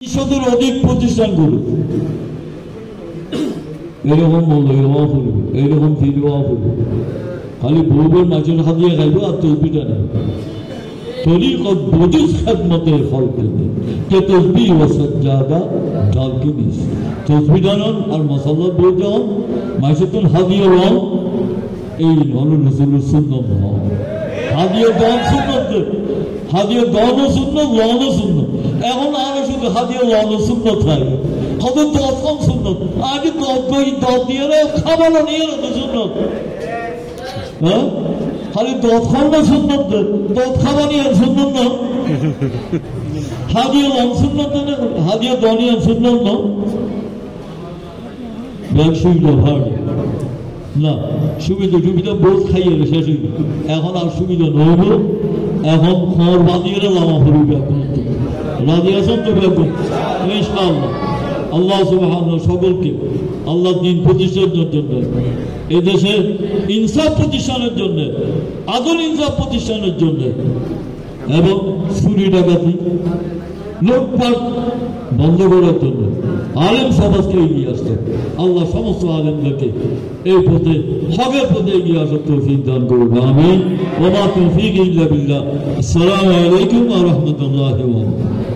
200-র অধিক প্রতিষ্ঠানগুলো এরকম মৌলওয়া করবে, এইরকম ফিরওয়া করবে, খালি বউবের মাছের হাতিয়ে খাইব আর তসবিটা নেই। তরিকত বজুজ খেদমতের ফল পেতে কে তসবি ও সজ্জাদা ডালকে নিস তসবি ডানন আর মশাল্লা বউ যান মাছের হাতিয়ে রং এই হল রসুলের সুন্নত হন। হাতিয়ে দান সুন্নত, হাতিয়ে দানও সুন্নত, লনও সুন্নত। এখন আরো শুধু হাতিয়ে লনও সুন্নত থাকে, কত দশ কম সুন্নত। আগে দশ দিয়ে খাবারও নিয়ে তো সুন্নত, হ্যাঁ খালি দশ খান না সুন্নত, দশ খাওয়া নিয়ে সুন্নত না। হাতিয়ে লন সুন্নত না, হাতিয়ে দনিয়ে সুন্নত না। সুবিধা ভাগ না, সুবিধা সুবিধা বোঝ খাইয়ে শেষ হইল। এখন আর সুবিধা নইব, এখন খবর বাঁধিয়ে লামা ফুরিবে। এখন রাজি আছেন তো বেগুন ইনশাআল্লাহ। আল্লাহ সুবহানাহু সকলকে আল্লাহ দিন প্রতিষ্ঠার জন্য, এদেশে ইনসাফ প্রতিষ্ঠানের জন্য, আদল ইনসাফ প্রতিষ্ঠানের জন্য এবং চুরি ডাকাতি লুটপাট বন্ধ করার জন্য আলেম সমাজকে এগিয়ে আসতে আল্লাহ সমস্ত আলেমদেরকে এই পথে হকের পথে এগিয়ে আসার তৌফিক দান করুন। আমিন। ওয়া মা তাওফীকি ইল্লা বিল্লাহ। আসসালামু আলাইকুম ওয়া রাহমাতুল্লাহি ওয়া বারাকাতুহু।